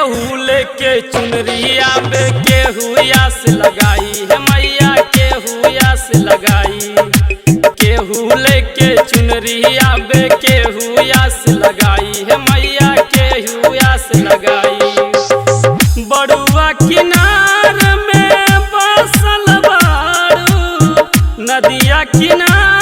केहू लेके चुनरिया बे केहू आस लगाई है मैया, केहू आस लगाई। केहू लेके चुनरिया बे केहू आस लगाई है मैया, केहू आस लगाई। बड़ुआ किनार में बसल बाड़ू, नदिया किनार